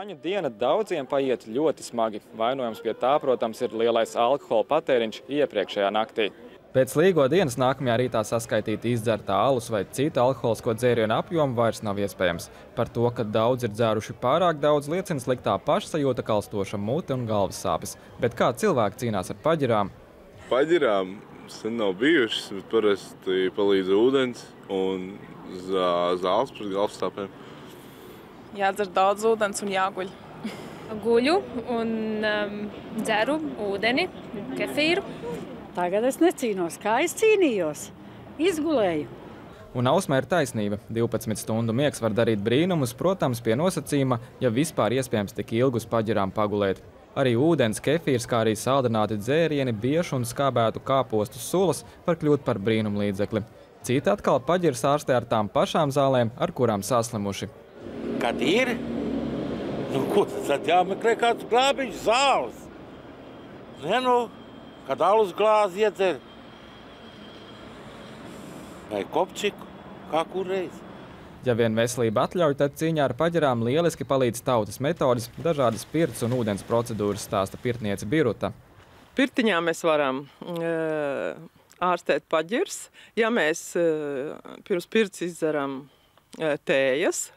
Jāņu diena daudziem paiet ļoti smagi. Vainojums pie tā, protams, ir lielais alkohola patēriņš iepriekšējā naktī. Pēc līgo dienas nākamajā rītā saskaitīt izdzertā alus vai citu alkoholisko dzērienu apjomu vairs nav iespējams. Par to, ka daudz ir dzēruši pārāk daudz, liecina sliktā pašsajūta, kalstoša mute un galvas sāpes. Bet kā cilvēki cīnās ar paģirām? Paģirām sen nav bijušas, bet parasti palīdz ūdens un zāles pret galvas sāpēm. Jādzer daudz ūdens un jāguļ. Guļu un dzeru ūdeni, kefīru. Tagad es necīnos, kā es cīnījos. Izgulēju. Un Ausmai ir taisnība. 12 stundu miegs var darīt brīnumus, protams, pie nosacījuma, ja vispār iespējams tik ilgi uz paģirām pagulēt. Arī ūdens, kefīrs, kā arī saldināti dzērieni, biešu un skābētu kāpostu sulas var kļūt par brīnumlīdzekli. Citi atkal paģiras ārstē ar tām pašām zālēm, ar kurām saslimuši. Kad ir, tad jāmeklē kāds glābiņš zāles. Kad alus glāzi iedzer, vai kopčiku, kā kurreiz. Ja vien veselība atļauj, tad cīņā ar paģirām lieliski palīdz tautas metodes, dažādas pirts un ūdens procedūras, stāsta pirtniece Biruta. Pirtiņā mēs varam ārstēt paģirs, ja mēs pirms pirts izdzeram tējas,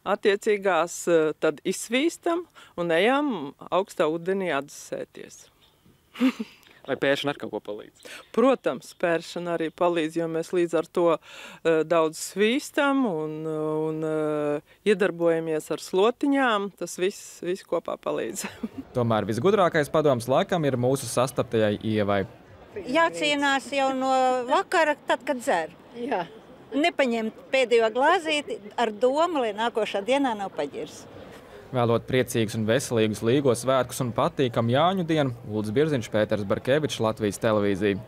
attiecīgās tad izsvīstam un ejam augstā ūdenī atdzesēties. Vai pēršana ar kaut ko palīdz? Protams, pēršana arī palīdz, jo mēs līdz ar to daudz svīstam un iedarbojamies ar slotiņām. Tas viss kopā palīdz. Tomēr visgudrākais padoms laikam ir mūsu sastaptajai Ievai. Jācīnās jau no vakara, tad, kad dzer. Jā. Nepaņemt pēdējo glāzīti ar domu, lai nākošā dienā nav paģirs. Vēlot priecīgus un veselīgus līgo svētkus un patīkamu Jāņu dienu, Uldis Birziņš, Pēters Barkevičs, Latvijas televīzija.